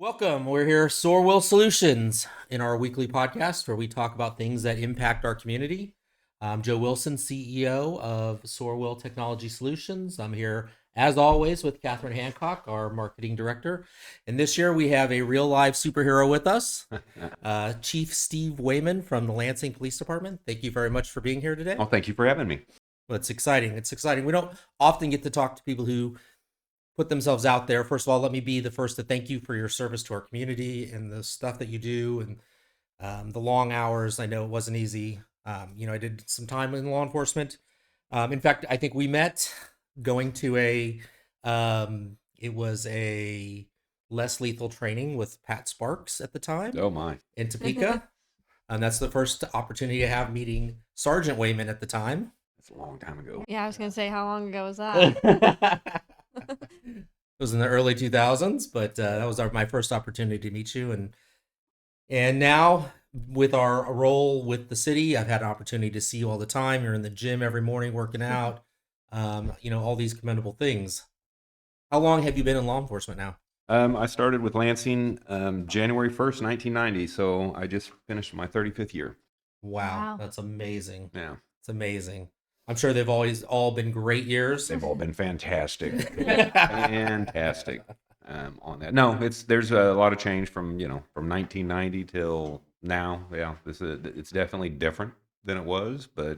Welcome. We're here, SorWil Solutions, in our weekly podcast where we talk about things that impact our community. I'm Joe Wilson, CEO of SorWil Technology Solutions. I'm here, as always, with Kathryn Hancock, our marketing director. And this year we have a real live superhero with us, Chief Steve Wayman from the Lansing Police Department. Thank you very much for being here today. Oh, thank you for having me. Well, it's exciting. It's exciting. We don't often get to talk to people who put themselves out there. First of all, let me be the first to thank you for your service to our community and the stuff that you do and the long hours. I know it wasn't easy. I did some time in law enforcement. In fact, I think we met going to it was a less lethal training with Pat Sparks at the time. Oh my. In Topeka. And that's the first opportunity to have meeting Sergeant Wayman at the time. That's a long time ago. Yeah, I was going to say, how long ago was that? It was in the early 2000s, but that was my first opportunity to meet you. And now with our role with the city, I've had an opportunity to see you all the time. You're in the gym every morning working out, all these commendable things. How long have you been in law enforcement now? I started with Lansing January 1st, 1990, so I just finished my 35th year. Wow. That's amazing. Yeah. It's amazing. I'm sure they've always all been great years. They've all been fantastic. Fantastic on that. No, there's a lot of change from 1990 till now. Yeah, it's definitely different than it was, but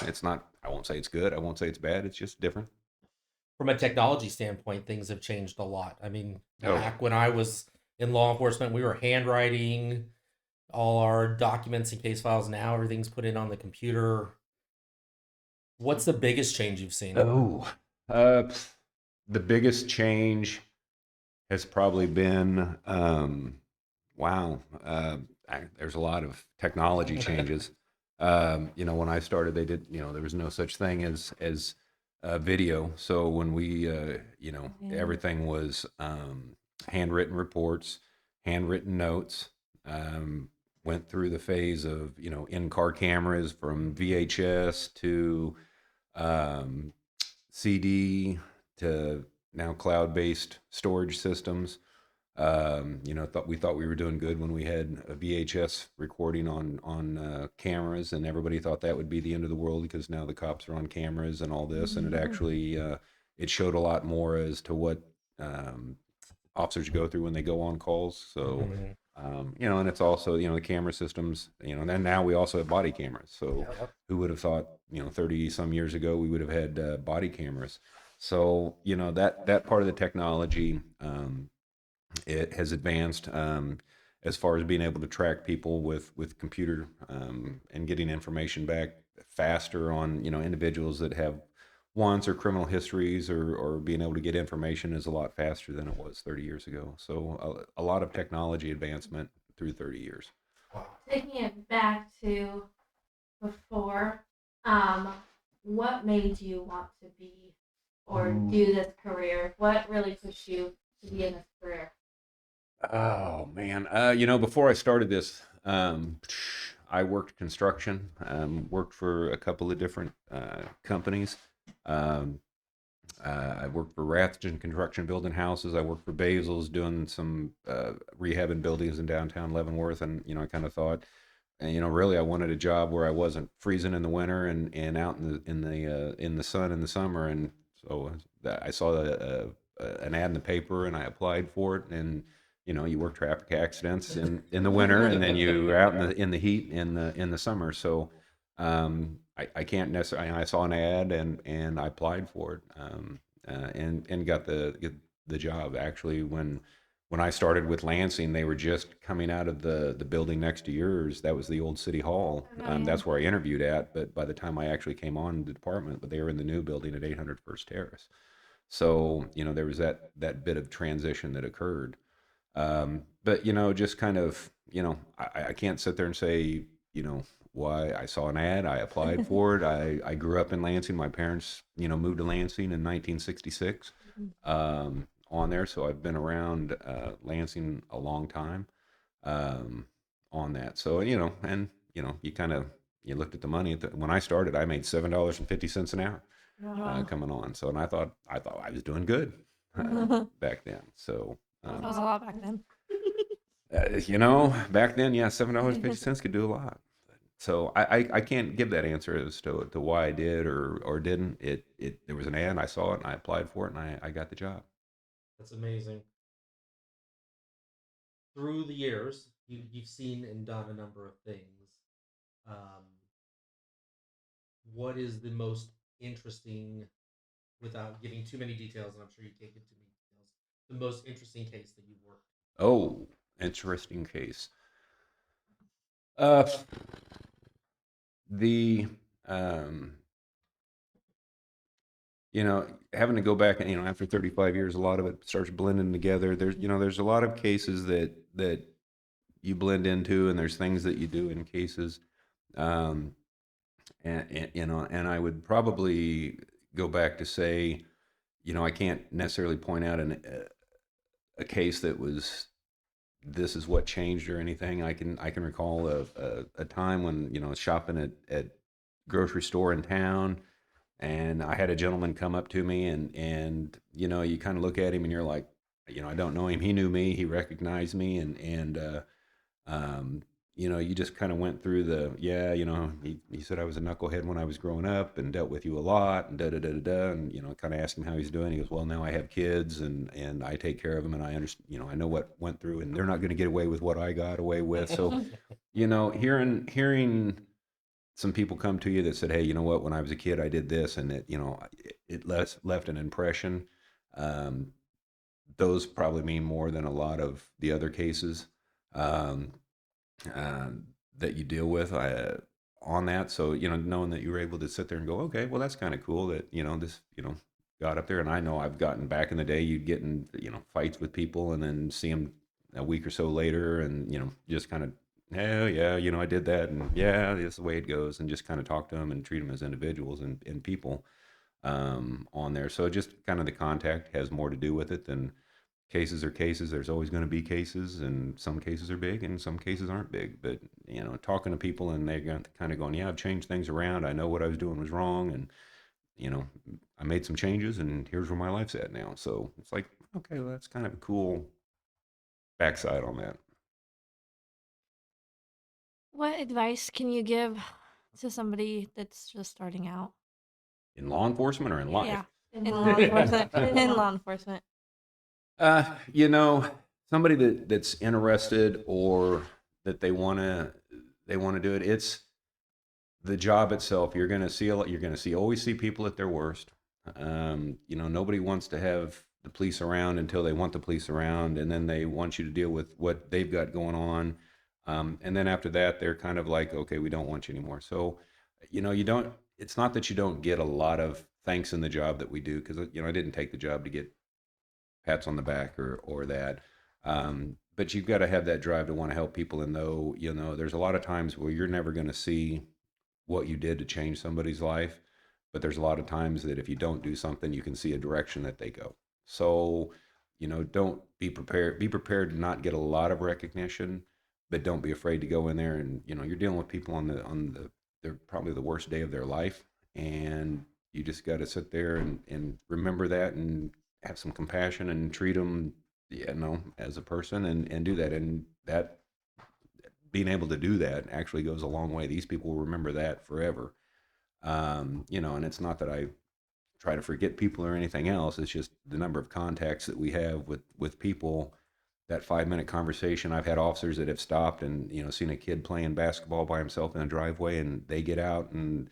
it's not, I won't say it's good. I won't say it's bad. It's just different. From a technology standpoint, things have changed a lot. I mean, back when I was in law enforcement, we were handwriting all our documents and case files. Now everything's put in on the computer. What's the biggest change you've seen? The biggest change has probably been, there's a lot of technology changes. When I started, they did, there was no such thing as video. So when we, everything was handwritten reports, handwritten notes, went through the phase of, in-car cameras from VHS to CD to now cloud-based storage systems. We thought we were doing good when we had a VHS recording on cameras, and everybody thought that would be the end of the world because now the cops are on cameras and all this, and it actually it showed a lot more as to what officers go through when they go on calls. So. And it's also, the camera systems, and then now we also have body cameras. So who would have thought, 30 some years ago, we would have had body cameras. So, that part of the technology, it has advanced as far as being able to track people with computer and getting information back faster on, individuals that have wants or criminal histories or being able to get information is a lot faster than it was 30 years ago. So a lot of technology advancement through 30 years. Taking it back to before, what made you want to be or do this career? What really pushed you to be in this career? Oh man, before I started this, I worked construction, worked for a couple of different companies. I worked for Rathjen Construction building houses. I worked for Basil's doing some rehabbing buildings in downtown Leavenworth, and I kind of thought, really I wanted a job where I wasn't freezing in the winter and out in the sun in the summer. And so I saw an ad in the paper and I applied for it. And you work traffic accidents in the winter, and then you're out in the heat in the summer. So I can't necessarily. I saw an ad and I applied for it and got the job. Actually, when I started with Lansing, they were just coming out of the building next to yours. That was the old City Hall. That's where I interviewed at. But by the time I actually came on the department, they were in the new building at 800 First Terrace. So there was that bit of transition that occurred. But just kind of I can't sit there and say why. I saw an ad, I applied for it. I grew up in Lansing. My parents, moved to Lansing in 1966 on there. So I've been around Lansing a long time on that. So, you kind of, you looked at the money. When I started, I made $7.50 an hour coming on. So, and I thought I was doing good back then. So. That was a lot back then. Back then, yeah, $7.50 could do a lot. So I can't give that answer as to why I did or didn't. There was an ad, I saw it, and I applied for it, and I got the job. That's amazing. Through the years, you've seen and done a number of things. Um, what is the most interesting, without giving too many details, and I'm sure you can't give too many details, the most interesting case that you've worked? Oh, interesting case. Uh, the um, having to go back and after 35 years, a lot of it starts blending together. There's a lot of cases that you blend into, and there's things that you do in cases. Um, and I would probably go back to say, I can't necessarily point out a case that was this is what changed or anything. I can recall a time when I was shopping at grocery store in town, and I had a gentleman come up to me, and you kind of look at him and you're like, I don't know him. He knew me. He recognized me, and um, you just kind of went through yeah, he said I was a knucklehead when I was growing up and dealt with you a lot and da da da da da, and kind of asked him how he's doing. He goes, well, now I have kids and I take care of them, and I understand, I know what went through, and they're not going to get away with what I got away with. So, hearing some people come to you that said, hey, you know what, when I was a kid, I did this, and it left an impression. Um, those probably mean more than a lot of the other cases. Um, um, that you deal with on that. So, knowing that you were able to sit there and go, okay, well, that's kind of cool that, this, got up there. And I know I've gotten back in the day, you'd get in, fights with people and then see them a week or so later and, just kind of, yeah, I did that. And yeah, that's the way it goes. And just kind of talk to them and treat them as individuals and people on there. So just kind of the contact has more to do with it than cases are cases. There's always going to be cases, and some cases are big and some cases aren't big. But talking to people and they're kind of going, yeah, I've changed things around. I know what I was doing was wrong, and you know, I made some changes, and here's where my life's at now. So it's like, okay, well, that's kind of a cool backside on that. What advice can you give to somebody that's just starting out? In law enforcement or in life? Yeah, In in law law enforcement. enforcement. In law enforcement. Uh, you know, somebody that's interested or that they want to do it. It's the job itself. You're going to see a lot. You're going to always see people at their worst. Nobody wants to have the police around until they want the police around, and then they want you to deal with what they've got going on. And then after that, they're kind of like, okay, we don't want you anymore. So, you don't. It's not that you don't get a lot of thanks in the job that we do, because I didn't take the job to get pats on the back or that. But you've got to have that drive to want to help people, and though there's a lot of times where you're never going to see what you did to change somebody's life, but there's a lot of times that if you don't do something, you can see a direction that they go. So, don't be prepared to not get a lot of recognition, but don't be afraid to go in there, and you're dealing with people on the they're probably the worst day of their life, and you just got to sit there and remember that and have some compassion and treat them, as a person, and do that. And that, being able to do that actually goes a long way. These people will remember that forever. And it's not that I try to forget people or anything else. It's just the number of contacts that we have with people. That 5-minute conversation. I've had officers that have stopped and seen a kid playing basketball by himself in a driveway, and they get out and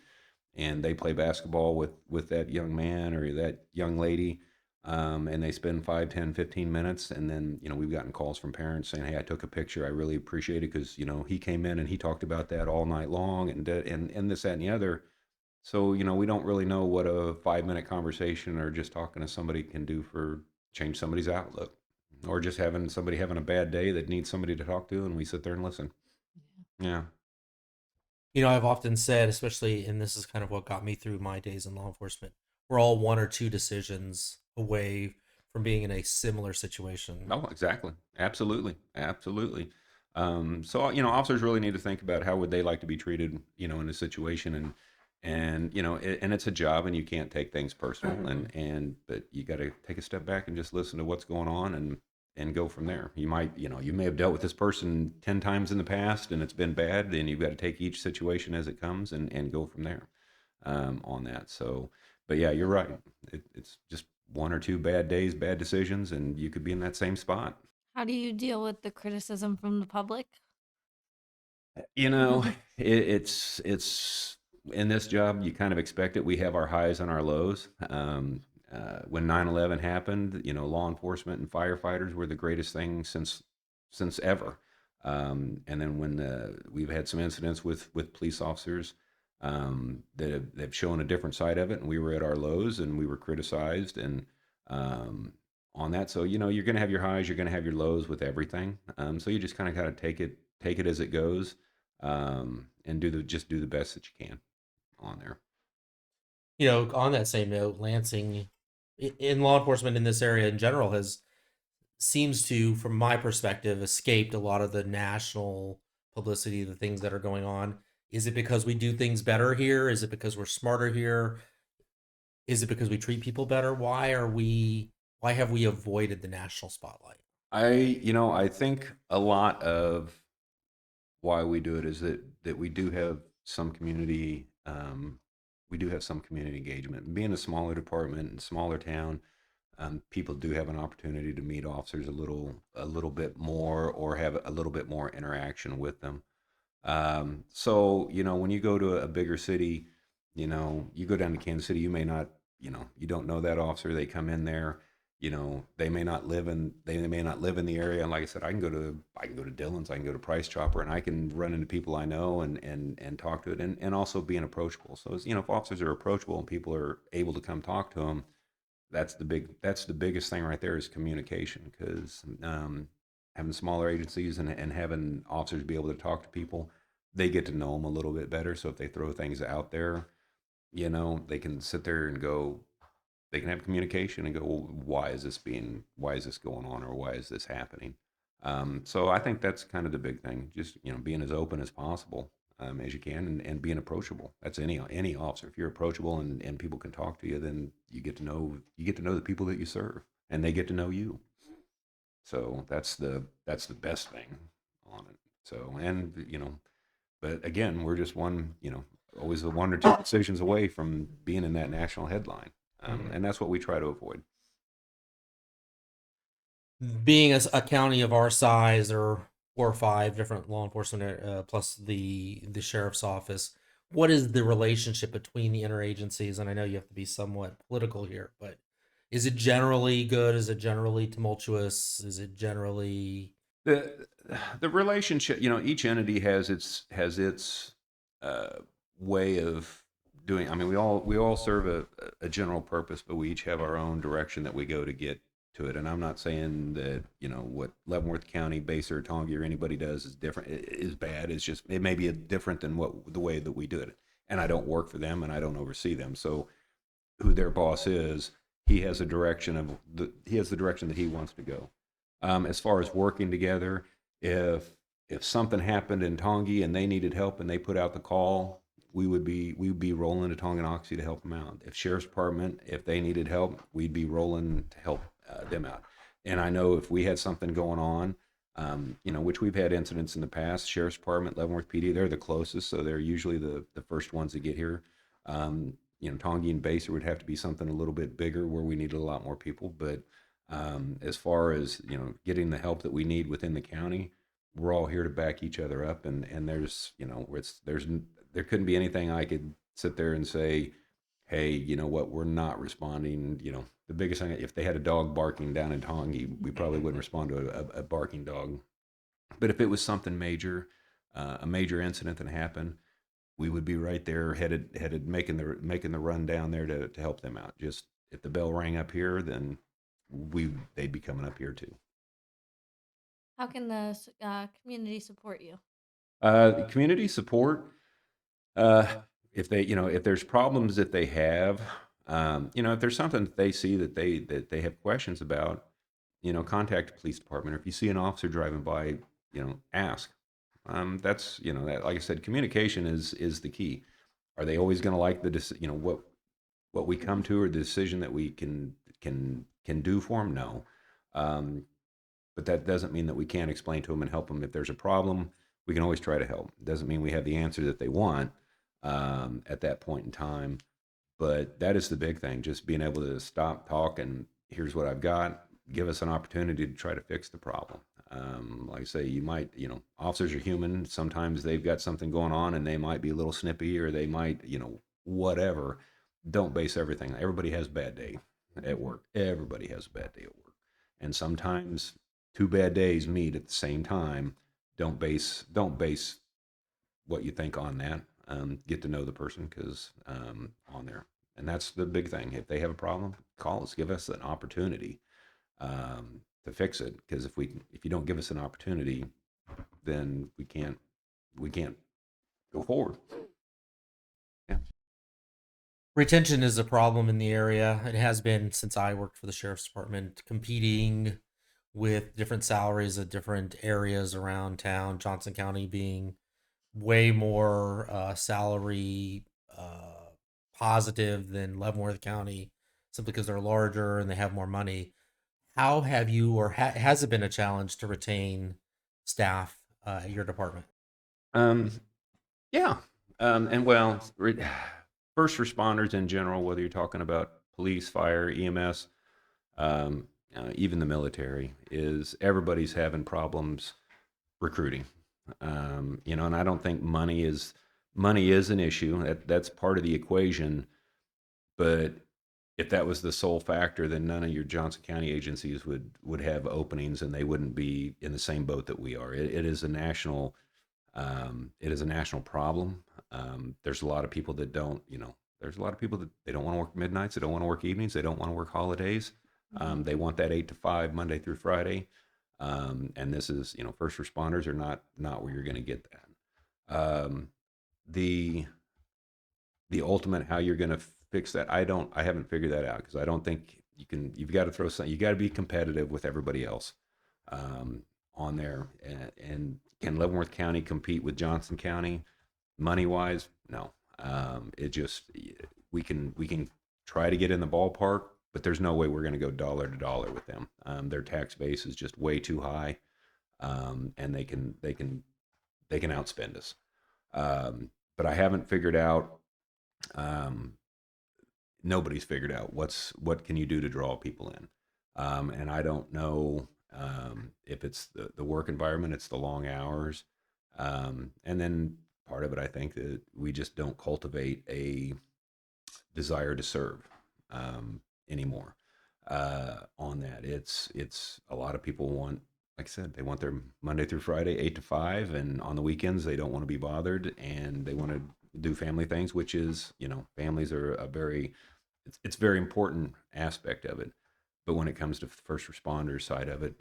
they play basketball with that young man or that young lady, and they spend 5, 10, 15 minutes, and then we've gotten calls from parents saying, hey, I took a picture, I really appreciate it, because he came in and he talked about that all night long, and this, that, and the other. So we don't really know what a 5-minute conversation or just talking to somebody can do for change somebody's outlook, or just having somebody having a bad day that needs somebody to talk to, and we sit there and listen. Yeah. I've often said, especially, and this is kind of what got me through my days in law enforcement, we're all one or two decisions away from being in a similar situation. Oh, exactly. Absolutely. Absolutely. So, officers really need to think about how would they like to be treated, in a situation, and it's a job, and you can't take things personal, but you got to take a step back and just listen to what's going on, and and go from there. You might, you may have dealt with this person 10 times in the past and it's been bad, and you've got to take each situation as it comes and go from there on that. So, but yeah, you're right. It's just one or two bad days, bad decisions, and you could be in that same spot. How do you deal with the criticism from the public? You know, it's in this job, you kind of expect it. We have our highs and our lows. When 9/11 happened, law enforcement and firefighters were the greatest thing since ever. And then when we've had some incidents with police officers that have shown a different side of it, and we were at our lows and we were criticized and on that. So you're going to have your highs, you're going to have your lows with everything. So you just kind of got to take it as it goes, and just do the best that you can on there. On that same note, Lansing, in law enforcement in this area in general, seems to, from my perspective, escaped a lot of the national publicity, the things that are going on. Is it because we do things better here? Is it because we're smarter here? Is it because we treat people better? Why have we avoided the national spotlight? I think a lot of why we do it is that we do have some community engagement. Being a smaller department and smaller town, people do have an opportunity to meet officers a little bit more, or have a little bit more interaction with them. So when you go to a bigger city, you go down to Kansas City, you may not, you don't know that officer. They come in there, they may not live in the area. And like I said, I can go to Dillon's, I can go to Price Chopper, and I can run into people I know and talk to it, and also being approachable. So if officers are approachable and people are able to come talk to them, that's the biggest thing right there, is communication. Because having smaller agencies and having officers be able to talk to people, they get to know them a little bit better. So if they throw things out there, they can sit there and go, they can have communication and go, well, why is this going on, or why is this happening? So I think that's kind of the big thing, just, being as open as possible, as you can, and being approachable. That's any officer. If you're approachable and people can talk to you, then you get to know the people that you serve, and they get to know you. So that's the best thing on it. So, and but again, we're just always the one or two decisions away from being in that national headline, and that's what we try to avoid. Being a county of our size, or 4 or 5 different law enforcement, plus the sheriff's office, what is the relationship between the interagencies? And I know you have to be somewhat political here, but is it generally good? Is it generally tumultuous? Is it generally the The relationship, each entity has its uh, way of doing. I mean, we all serve a general purpose, but we each have our own direction that we go to get to it. And I'm not saying that what Leavenworth County, Base, or Tongi, or anybody does is different, is bad. It's just, it may be different than what the way that we do it. And I don't work for them, and I don't oversee them. So who their boss is, he has the direction that he wants to go. As far as working together, if something happened in Tongi and they needed help and they put out the call, we would be rolling to Tonganoxie to help them out. If Sheriff's Department, if they needed help, we'd be rolling to help them out. And I know if we had something going on, which we've had incidents in the past, Sheriff's Department, Leavenworth PD, they're the closest, so they're usually the first ones to get here. Tongi and Baser would have to be something a little bit bigger where we needed a lot more people. But as far as getting the help that we need within the county, we're all here to back each other up. And there couldn't be anything I could sit there and say, hey, you know what, we're not responding. The biggest thing, if they had a dog barking down in Tongi, we probably wouldn't respond to a barking dog. But if it was something major, a major incident that happened, we would be right there, headed making the run down there to help them out. Just if the bell rang up here, then they'd be coming up here too. How can the community support you? Community support, uh, if there's problems that they have, if there's something that they see that they have questions about, contact the police department. Or if you see an officer driving by, ask. That's that, like I said, communication is the key. Are they always going to like what we come to, or the decision that we can do for them? No. Um, but that doesn't mean that we can't explain to them and help them. If there's a problem, we can always try to help. It doesn't mean we have the answer that they want at that point in time. But that is the big thing, just being able to stop, talk, and here's what I've got. Give us an opportunity to try to fix the problem. Like I say, you might, officers are human. Sometimes they've got something going on and they might be a little snippy, or they might, whatever. Don't base everything. Everybody has a bad day at work. Everybody has a bad day at work. And sometimes two bad days meet at the same time. Don't base what you think on that. Get to know the person, because on there, and that's the big thing. If they have a problem, call us. Give us an opportunity to fix it. Because if you don't give us an opportunity, then we can't go forward. Yeah. Retention is a problem in the area. It has been since I worked for the sheriff's department, competing with different salaries at different areas around town. Johnson County being way more salary positive than Leavenworth County, simply because they're larger and they have more money. How have you, or has it been a challenge to retain staff at your department? Yeah. And well, first responders in general, whether you're talking about police, fire, EMS, even the military, is everybody's having problems recruiting. And I don't think money is an issue. That's part of the equation. But if that was the sole factor, then none of your Johnson County agencies would have openings, and they wouldn't be in the same boat that we are. It is a national problem. There's a lot of people that don't, there's a lot of people that they don't want to work midnights, they don't want to work evenings, they don't want to work holidays. They want that 8 to 5 Monday through Friday. And this is, first responders are not where you're going to get that. The ultimate, how you're going to fix that, I haven't figured that out, because I don't think you've got to throw something, you got to be competitive with everybody else on there. And can Leavenworth County compete with Johnson County money wise? No. We can try to get in the ballpark, but there's no way we're going to go dollar to dollar with them. Their tax base is just way too high, and they can outspend us. But I haven't figured out. Nobody's figured out what can you do to draw people in, and I don't know if it's the work environment, it's the long hours, and then part of it, I think that we just don't cultivate a desire to serve anymore. On that, it's a lot of people want, like I said, they want their Monday through Friday 8 to 5, and on the weekends they don't want to be bothered, and they want to do family things, which is, families are it's very important aspect of it. But when it comes to first responders side of it,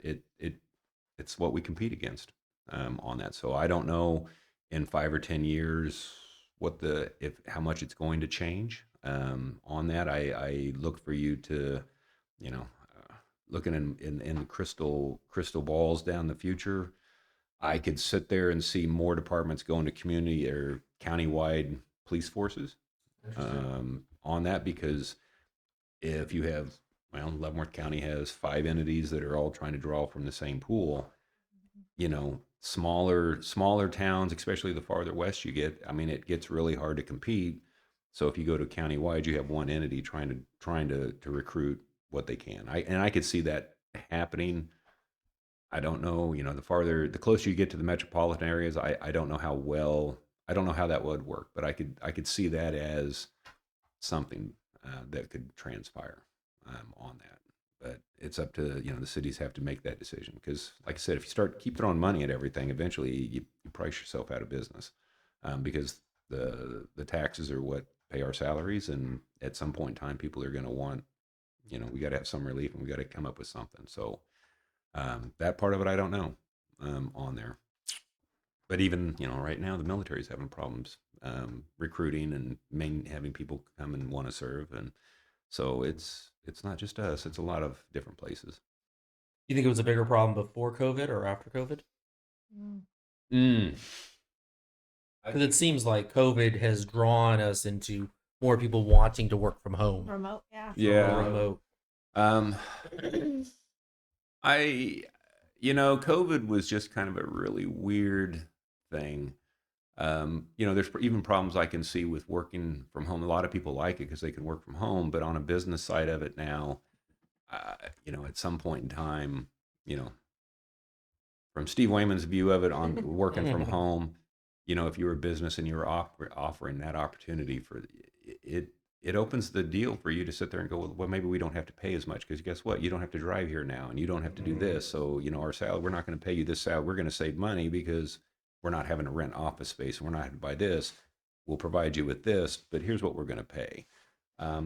it's what we compete against on that. So I don't know in 5 or 10 years how much it's going to change on that. I look for you to, looking in crystal balls down the future. I could sit there and see more departments going to community or county-wide police forces on that, because if you have, Leavenworth County has 5 entities that are all trying to draw from the same pool. Smaller towns, especially the farther west you get, it gets really hard to compete. So if you go to countywide, you have one entity trying to recruit what they can. I could see that happening. I don't know, the closer you get to the metropolitan areas, I don't know I don't know how that would work, but I could see that as something that could transpire on that. But it's up to, the cities have to make that decision, because, like I said, if you keep throwing money at everything, eventually you price yourself out of business, because the taxes are what pay our salaries, and at some point in time, people are going to want, we got to have some relief, and we got to come up with something. So that part of it, I don't know on there. But even, right now, the military's having problems recruiting and having people come and want to serve. And so it's not just us, it's a lot of different places. You think it was a bigger problem before COVID or after COVID? Mm. Because it seems like COVID has drawn us into more people wanting to work from home. Remote, yeah. Yeah. Remote. I COVID was just kind of a really weird thing. There's even problems I can see with working from home. A lot of people like it because they can work from home, but on a business side of it now, at some point in time, you know, from Steve Wayman's view of it on working from home, if you were a business and you were offering that opportunity for it, it opens the deal for you to sit there and go, well, maybe we don't have to pay as much because guess what? You don't have to drive here now and you don't have to do this. So, our salary, we're not going to pay you this salary. We're going to save money because we're not having to rent office space. We're not having to buy this. We'll provide you with this, but here's what we're going to pay.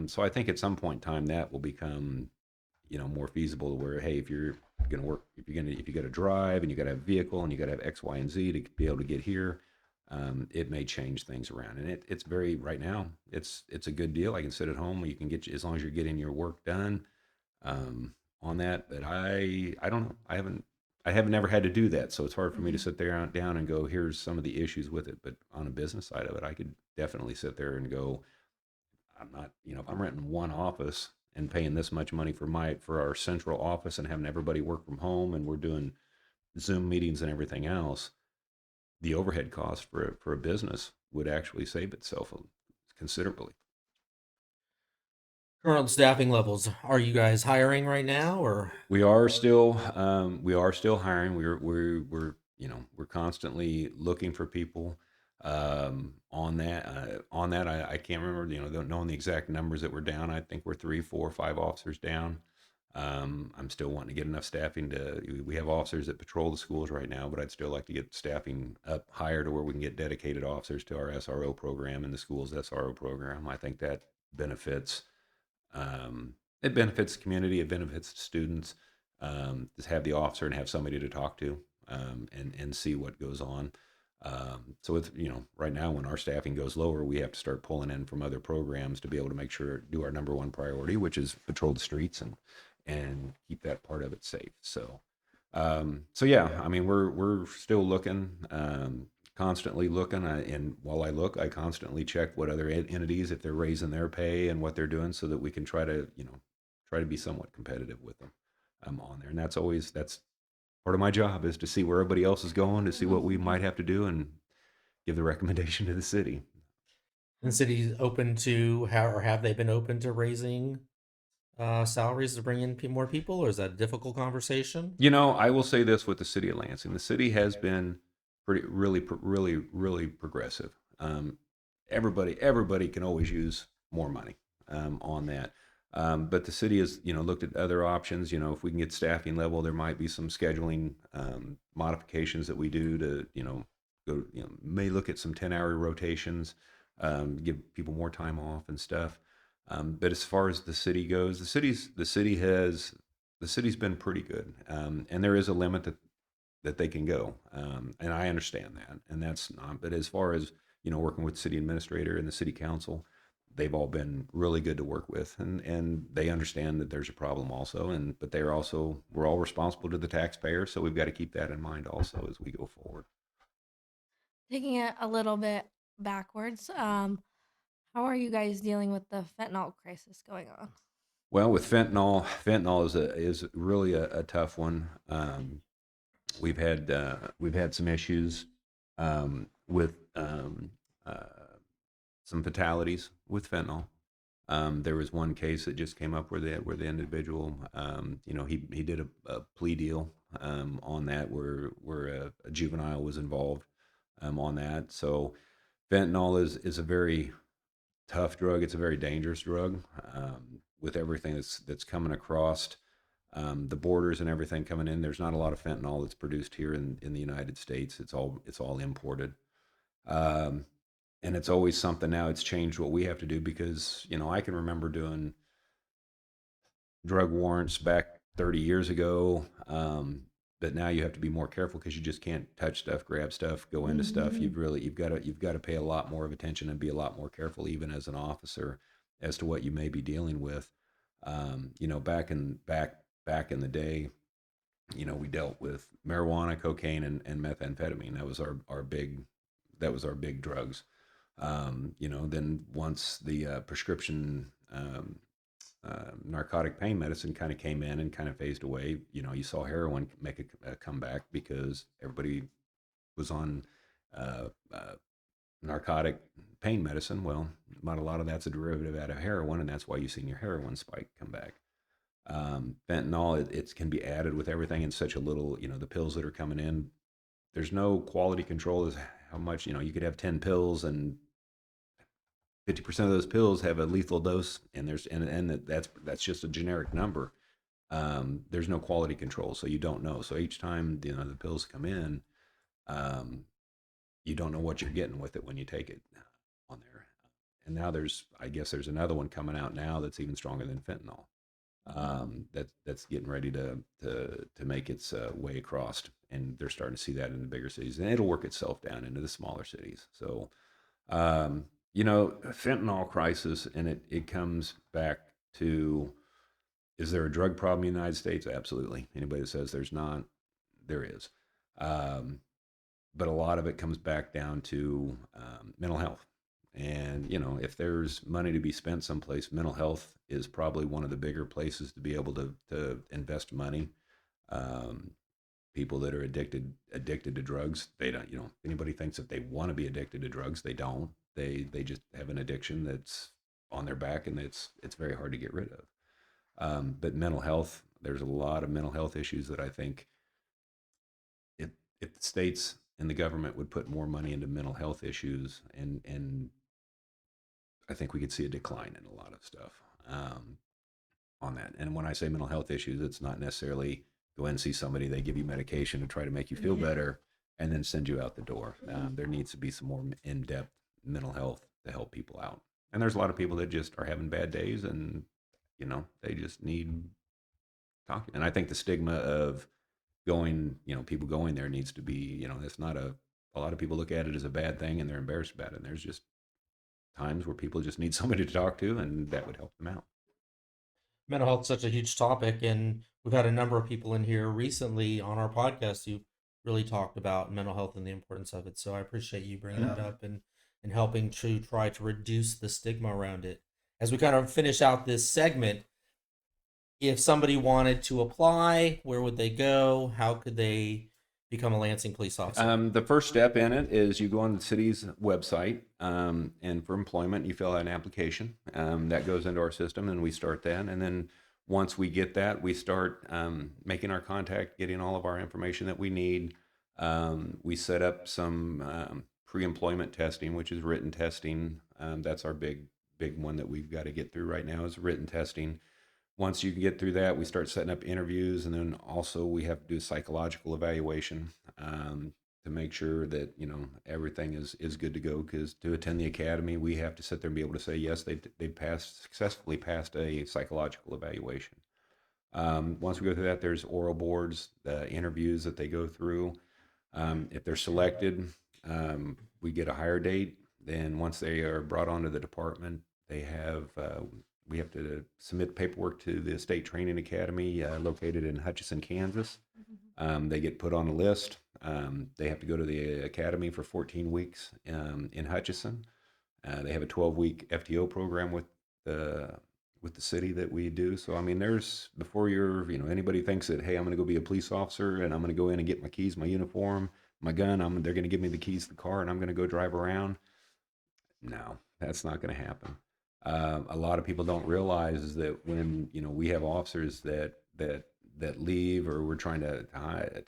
So I think at some point in time that will become, more feasible where, hey, if you're going to work, if you got to drive and you got to have a vehicle and you got to have X, Y, and Z to be able to get here, it may change things around. And it's very, right now, it's a good deal. I can sit at home. You can get, as long as you're getting your work done, on that. But I don't know. I haven't never had to do that. So it's hard for me to sit there down and go, here's some of the issues with it. But on a business side of it, I could definitely sit there and go, I'm not, if I'm renting one office and paying this much money for our central office and having everybody work from home and we're doing Zoom meetings and everything else, the overhead cost for a business would actually save itself considerably. Current staffing levels. Are you guys hiring right now, or? We are still hiring. We're constantly looking for people. On that, I can't remember. Don't know the exact numbers that we're down. I think we're 3, 4, 5 officers down. I'm still wanting to get enough staffing to. We have officers that patrol the schools right now, but I'd still like to get staffing up higher to where we can get dedicated officers to our SRO program and the school's SRO program. I think that benefits. It benefits the community. It benefits the students. Just have the officer and have somebody to talk to, and see what goes on. So it's, right now when our staffing goes lower, we have to start pulling in from other programs to be able to make sure do our number one priority, which is patrol the streets and keep that part of it safe. So yeah, I mean we're still looking, constantly looking. And while I look, I constantly check what other entities, if they're raising their pay and what they're doing, so that we can try to be somewhat competitive with them, on there. And that's part of my job, is to see where everybody else is going, to see what we might have to do, and give the recommendation to the city. And the city's open to, or have they been open to raising salaries to bring in more people, or is that a difficult conversation? I will say this with the city of Lansing: the city has been really progressive. Everybody can always use more money, on that. But the city has, looked at other options. If we can get staffing level, there might be some scheduling, modifications that we do to, go, may look at some 10-hour rotations, give people more time off and stuff. But as far as the city goes, the city's been pretty good, and there is a limit that they can go, and I understand that, and that's not. But as far as working with the city administrator and the city council, they've all been really good to work with, and they understand that there's a problem also, but we're all responsible to the taxpayer, so we've got to keep that in mind also as we go forward. Taking it a little bit backwards, how are you guys dealing with the fentanyl crisis going on? Well, with fentanyl is really a tough one. We've had some issues, with, some fatalities with fentanyl. There was one case that just came up where the individual, he did a plea deal, on that, where a juvenile was involved, on that. So fentanyl is a very tough drug. It's a very dangerous drug, with everything that's coming across, the borders and everything coming in. There's not a lot of fentanyl that's produced here in the United States. It's all imported. And it's always something. Now it's changed what we have to do, because I can remember doing drug warrants back 30 years ago, but now you have to be more careful, because you just can't touch stuff, grab stuff, go into stuff. You've got to pay a lot more of attention and be a lot more careful, even as an officer, as to what you may be dealing with. Back in the day, we dealt with marijuana, cocaine, and methamphetamine. That was our big drugs. Then once the prescription, narcotic pain medicine kind of came in and kind of phased away. You saw heroin make a comeback because everybody was on uh, uh, narcotic pain medicine. Well, not a lot of that's a derivative out of heroin, and that's why you've seen your heroin spike come back. Fentanyl, it can be added with everything in such a little, the pills that are coming in. There's no quality control as how much, you could have 10 pills and 50% of those pills have a lethal dose, and that's just a generic number. There's no quality control, so you don't know. So each time the pills come in, um, you don't know what you're getting with it when you take it on there. And now I guess there's another one coming out now that's even stronger than fentanyl. That's getting ready to make its way across, and they're starting to see that in the bigger cities, and it'll work itself down into the smaller cities. So, fentanyl crisis, and it comes back to: is there a drug problem in the United States? Absolutely. Anybody that says there's not, there is. Um, but a lot of it comes back down to mental health. And if there's money to be spent someplace, mental health is probably one of the bigger places to be able to invest money. Um, People that are addicted to drugs, they don't. If anybody thinks that they want to be addicted to drugs, they don't. They just have an addiction that's on their back, and it's very hard to get rid of. But mental health, there's a lot of mental health issues that I think if the states and the government would put more money into mental health issues, and I think we could see a decline in a lot of stuff on that. And when I say mental health issues, it's not necessarily go in and see somebody, they give you medication to try to make you feel better, and then send you out the door. There needs to be some more in-depth mental health to help people out. And there's a lot of people that just are having bad days, and they just need talking. And I think the stigma of people going there needs to be, it's not a lot of people look at it as a bad thing and they're embarrassed about it. And there's just times where people just need somebody to talk to, and that would help them out. Mental health is such a huge topic, and we've had a number of people in here recently on our podcast who really talked about mental health and the importance of it. So I appreciate you bringing that up and helping to try to reduce the stigma around it. As we kind of finish out this segment, if somebody wanted to apply, where would they go? How could they become a Lansing police officer? The first step in it is you go on the city's website, and for employment, you fill out an application. That goes into our system, and we start that. And then once we get that, we start making our contact, getting all of our information that we need. We set up some pre-employment testing, which is written testing. That's our big one that we've got to get through right now, is written testing. Once you can get through that, we start setting up interviews, and then also we have to do a psychological evaluation to make sure that everything is good to go. Because to attend the academy, we have to sit there and be able to say yes, they successfully passed a psychological evaluation. Once we go through that, there's oral boards, the interviews that they go through. If they're selected, we get a hire date. Then once they are brought onto the department, we have to submit paperwork to the State Training Academy located in Hutchinson, Kansas. They get put on a list. They have to go to the academy for 14 weeks in Hutchinson. They have a 12-week FTO program with the city that we do. So I mean, before anybody thinks that, hey, I'm going to go be a police officer and I'm going to go in and get my keys, my uniform, my gun. They're going to give me the keys to the car and I'm going to go drive around. No, that's not going to happen. A lot of people don't realize that when we have officers that leave, or we're trying to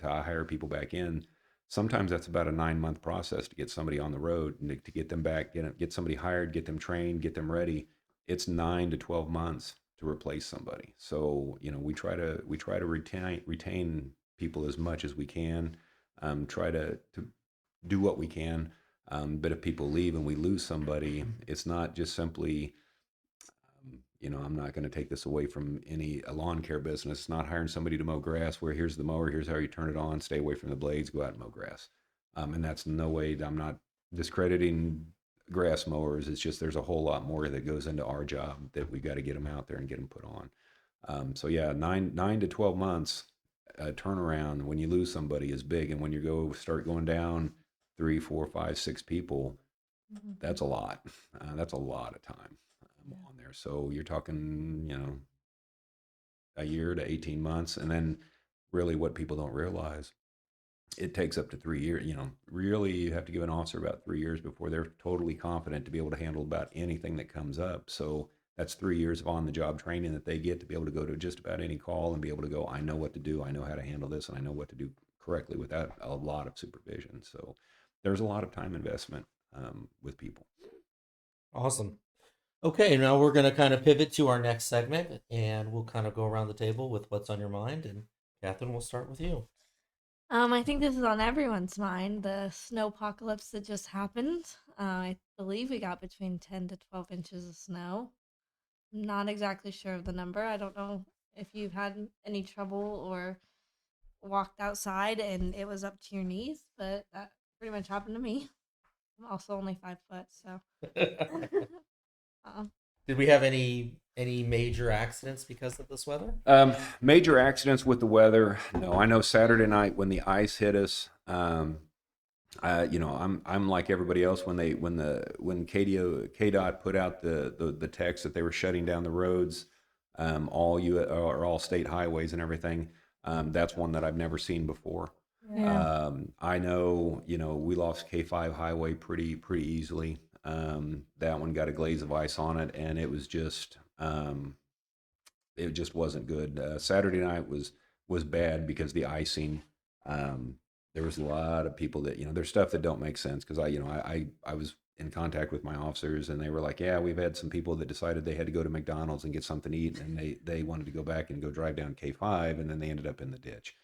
hire people back in, sometimes that's about a 9-month process to get somebody on the road and to get them back, get somebody hired, get them trained, get them ready. It's 9 to 12 months to replace somebody. So we try to retain people as much as we can. Try to do what we can. But if people leave and we lose somebody, it's not just simply, I'm not going to take this away from a lawn care business. It's not hiring somebody to mow grass where here's the mower, here's how you turn it on, stay away from the blades, go out and mow grass. And that's no way, I'm not discrediting grass mowers. It's just there's a whole lot more that goes into our job that we got to get them out there and get them put on. So yeah, 9 to 12 months turnaround when you lose somebody is big. And when you start going down 3, 4, 5, 6 people, that's a lot. That's a lot of time. on there. So you're talking, a year to 18 months. And then really what people don't realize, it takes up to 3 years. Really you have to give an officer about 3 years before they're totally confident to be able to handle about anything that comes up. So that's 3 years of on the job training that they get to be able to go to just about any call and be able to go, I know what to do, I know how to handle this, and I know what to do correctly without a lot of supervision. So there's a lot of time investment with people. Awesome. Okay, now we're going to kind of pivot to our next segment, and we'll kind of go around the table with what's on your mind. And Kathryn, we'll start with you. I think this is on everyone's mind. The snow apocalypse that just happened. I believe we got between 10 to 12 inches of snow. I'm not exactly sure of the number. I don't know if you've had any trouble or walked outside and it was up to your knees, but that pretty much happened to me. I'm also only 5 foot, so. Did we have any major accidents because of this weather? Major accidents with the weather? No, I know Saturday night when the ice hit us. I'm like everybody else when KDOT put out the text that they were shutting down the roads, all state highways and everything. That's one that I've never seen before. Yeah. I know, we lost K5 highway pretty easily. That one got a glaze of ice on it, and it just wasn't good. Saturday night was bad because the icing. There was a lot of people that, there's stuff that don't make sense because I was in contact with my officers and they were like, yeah, we've had some people that decided they had to go to McDonald's and get something to eat, and they wanted to go back and go drive down K5, and then they ended up in the ditch.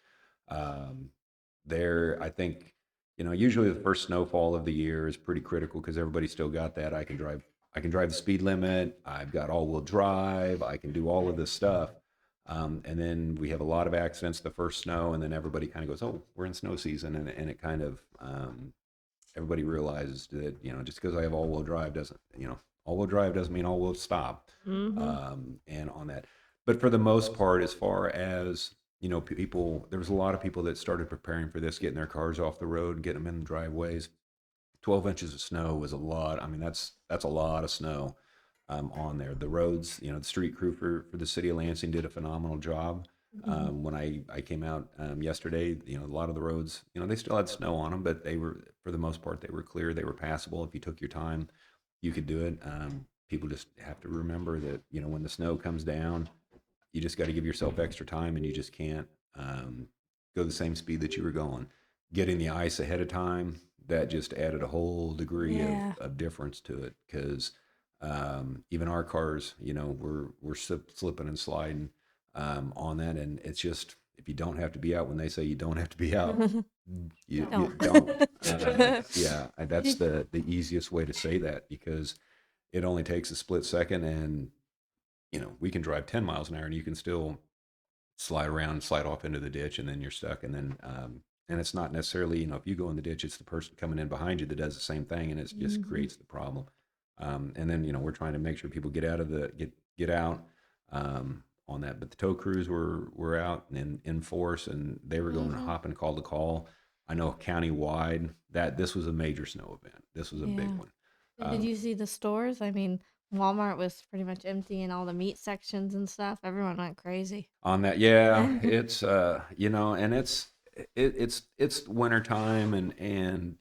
I think, usually the first snowfall of the year is pretty critical because everybody's still got that. I can drive the speed limit. I've got all-wheel drive. I can do all of this stuff. And then we have a lot of accidents the first snow, and then everybody kind of goes, oh, we're in snow season. And it kind of, everybody realizes that, just because I have all-wheel drive doesn't mean all-wheel stop. And on that. But for the most part, as far as, people, there was a lot of people that started preparing for this, getting their cars off the road, getting them in the driveways. 12 inches of snow was a lot. I mean, that's a lot of snow on there. The roads, the street crew for the city of Lansing did a phenomenal job. When I came out yesterday, a lot of the roads, they still had snow on them, but they were, for the most part, they were clear. They were passable. If you took your time, you could do it. People just have to remember that, when the snow comes down, you just got to give yourself extra time, and you just can't go the same speed that you were going. Getting the ice ahead of time, that just added a whole degree of difference to it, because even our cars, we're slipping and sliding on that, and it's just, if you don't have to be out when they say you don't have to be out, you don't. That's the easiest way to say that, because it only takes a split second, and we can drive 10 miles an hour and you can still slide around, slide off into the ditch, and then you're stuck. And then, and it's not necessarily, if you go in the ditch, it's the person coming in behind you that does the same thing, and it just creates the problem. And then, we're trying to make sure people get out on that. But the tow crews were out and in force, and they were going hopping call to call. I know county-wide that this was a major snow event. This was a big one. Did you see the stores? I mean, Walmart was pretty much empty, and all the meat sections and stuff. Everyone went crazy. On that, yeah, it's and it's winter time, and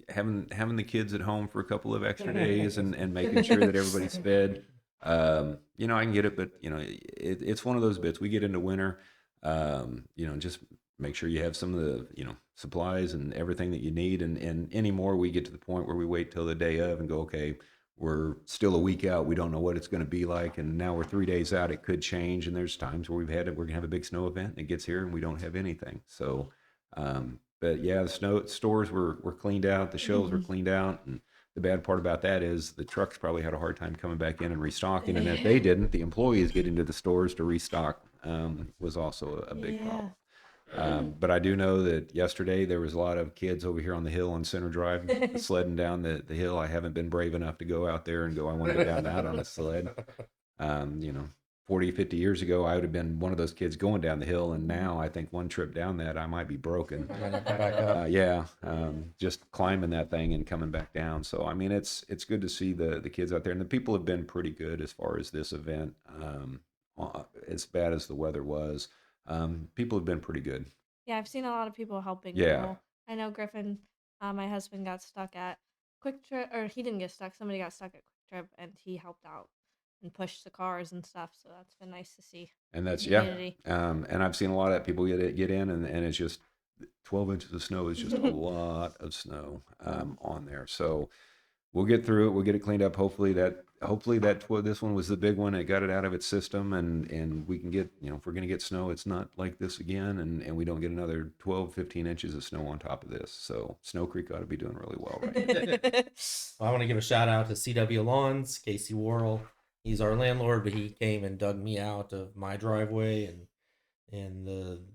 having the kids at home for a couple of extra days, and making sure that everybody's fed. I can get it, but it's one of those bits. We get into winter, just make sure you have some of the supplies and everything that you need, and anymore we get to the point where we wait till the day of and go, okay, we're still a week out. We don't know what it's going to be like. And now we're 3 days out. It could change. And there's times where we're going to have a big snow event, and it gets here and we don't have anything. So, but yeah, the stores were cleaned out. The shelves were cleaned out. And the bad part about that is the trucks probably had a hard time coming back in and restocking. And if they didn't, the employees getting to the stores to restock was also a big problem. But I do know that yesterday there was a lot of kids over here on the hill on Center Drive sledding down the hill. I haven't been brave enough to go out there and go, I want to go down that on a sled. 40, 50 years ago, I would have been one of those kids going down the hill. And now I think one trip down that, I might be broken. Might have to back up. Just climbing that thing and coming back down. So, I mean, it's good to see the kids out there. And the people have been pretty good as far as this event. As bad as the weather was, people have been pretty good. Yeah, I've seen a lot of people helping Yeah. people. I know Griffin, my husband, got stuck at Quick Trip, or he didn't get stuck. Somebody got stuck at Quick Trip, and he helped out and pushed the cars and stuff. So that's been nice to see. And that's, Community. and I've seen a lot of that people get in, and it's just 12 inches of snow is just a lot of snow on there. So we'll get through it. We'll get it cleaned up. Hopefully this one was the big one. It got it out of its system, and we can get, if we're going to get snow, it's not like this again, and we don't get another 12, 15 inches of snow on top of this. So Snow Creek ought to be doing really well right now. Well, I want to give a shout out to CW Lawns, Casey Worrell. He's our landlord, but he came and dug me out of my driveway, and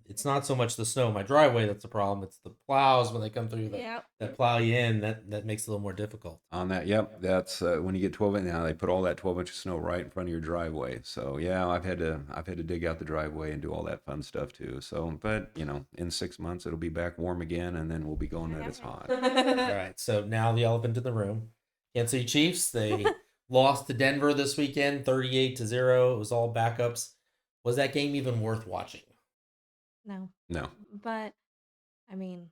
it's not so much the snow in my driveway that's the problem. It's the plows when they come through Yep. that plow you in. That makes it a little more difficult. On that, yep, that's when you get 12 inch. Now they put all that 12 inch of snow right in front of your driveway. So yeah, I've had to dig out the driveway and do all that fun stuff too. So, but in 6 months it'll be back warm again, and then we'll be going that it's hot. All right, so now the elephant in the room. Kansas City Chiefs, they lost to Denver this weekend, 38-0. It was all backups. Was that game even worth watching? No. No, But, I mean,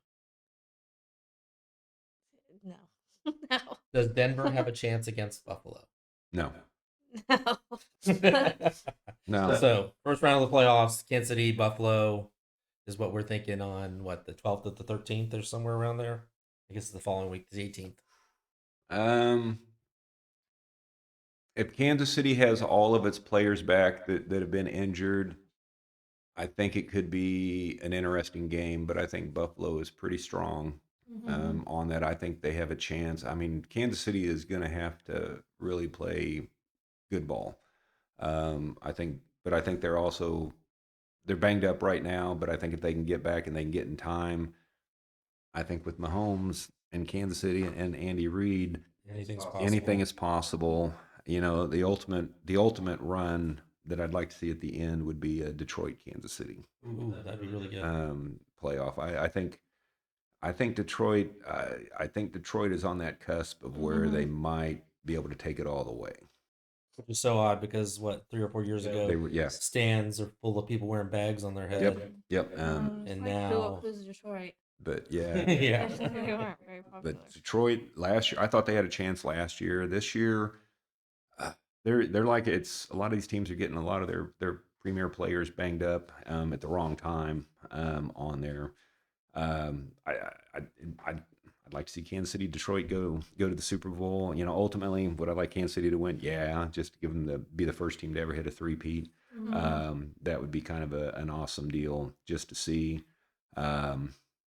no. No. Does Denver have a chance against Buffalo? no, No. no. So first round of the playoffs, Kansas City, Buffalo is what we're thinking on the 12th to the 13th or somewhere around there. I guess the following week is the 18th. If Kansas City has all of its players back that have been injured, I think it could be an interesting game, but I think Buffalo is pretty strong on that. I think they have a chance. I mean, Kansas City is going to have to really play good ball. I think they're banged up right now, but I think if they can get back and they can get in time, I think with Mahomes and Kansas City and Andy Reid, anything is possible. The ultimate run that I'd like to see at the end would be a Detroit, Kansas City That'd be really good. playoff. I think Detroit. I think Detroit is on that cusp of where they might be able to take it all the way. Which is so odd because 3 or 4 years ago, They were, yeah. stands are full of people wearing bags on their head. Yep. It's and like now- who's Detroit? But yeah, Yeah. They weren't very popular. but Detroit last year, I thought they had a chance last year. This year, they're like it's a lot of these teams are getting a lot of their premier players banged up at the wrong time on there. I'd like to see Kansas City, Detroit go to the Super Bowl. Ultimately, would I like Kansas City to win? Yeah, just to give them be the first team to ever hit a three-peat. That would be kind of an awesome deal just to see.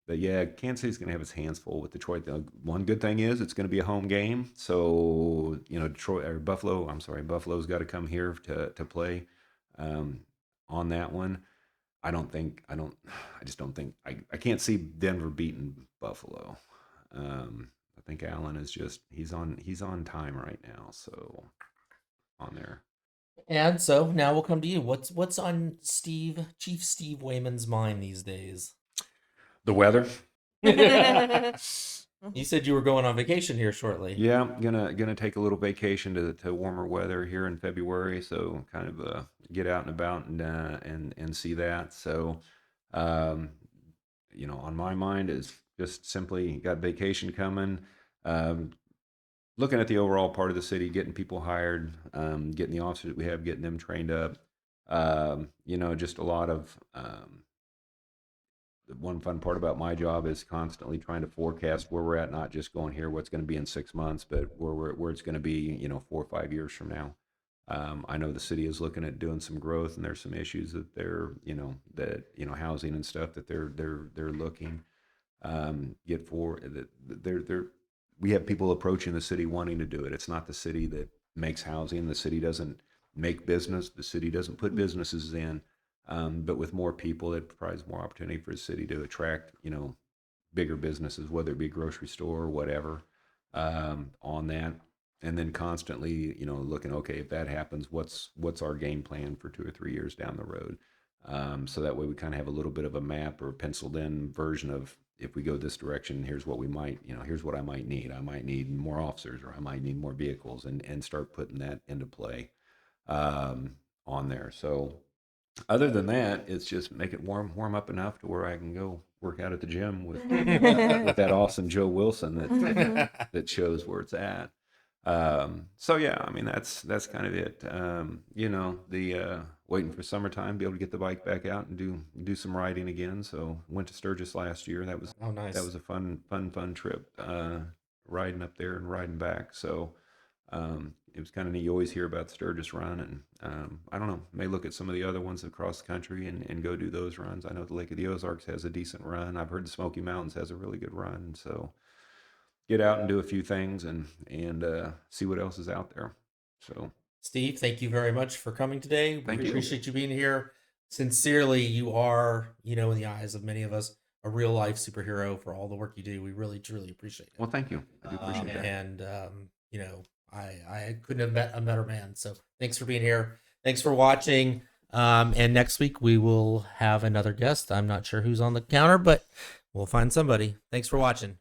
But yeah, Kansas City's going to have its hands full with Detroit. The one good thing is it's going to be a home game. So, Detroit or Buffalo, I'm sorry, Buffalo's got to come here to play on that one. I just don't think, I can't see Denver beating Buffalo. I think Allen is he's on time right now. So on there. And so now we'll come to you. What's on Chief Steve Wayman's mind these days? The weather. You said you were going on vacation here shortly. Yeah, I'm gonna take a little vacation to warmer weather here in February. So kind of get out and about and see that. So, on my mind is just simply got vacation coming. Looking at the overall part of the city, getting people hired, getting the officers that we have, getting them trained up. Just a lot of. The one fun part about my job is constantly trying to forecast where we're at, not just going here, what's going to be in 6 months, but where it's going to be, 4 or 5 years from now. I know the city is looking at doing some growth, and there's some issues that they're, housing and stuff that they're looking get for that. We have people approaching the city wanting to do it. It's not the city that makes housing. The city doesn't make business. The city doesn't put businesses in. But with more people, it provides more opportunity for the city to attract, bigger businesses, whether it be a grocery store or whatever, on that. and then constantly, looking, okay, if that happens, what's our game plan for 2 or 3 years down the road? So that way we kind of have a little bit of a map or a penciled in version of, if we go this direction, here's what we might, here's what I might need. I might need more officers, or I might need more vehicles, and start putting that into play on there. So other than that, it's just make it warm up enough to where I can go work out at the gym with that awesome Joe Wilson that shows where it's at. So yeah, I mean, that's kind of it. Waiting for summertime, be able to get the bike back out and do some riding again. So went to Sturgis last year. That was Oh, nice. That was a fun trip. Riding up there and riding back. So it was kind of neat. You always hear about Sturgis run, and I don't know, may look at some of the other ones across the country and go do those runs. I know the Lake of the Ozarks has a decent run. I've heard the Smoky Mountains has a really good run. So get out and do a few things and see what else is out there. So Steve, thank you very much for coming today. Thank We you. appreciate you being here. Sincerely, you are, in the eyes of many of us, a real life superhero for all the work you do. We really, truly appreciate it. well, thank you. I do appreciate that. And I couldn't have met a better man. So thanks for being here. Thanks for watching. And next week we will have another guest. I'm not sure who's on the counter, but we'll find somebody. Thanks for watching.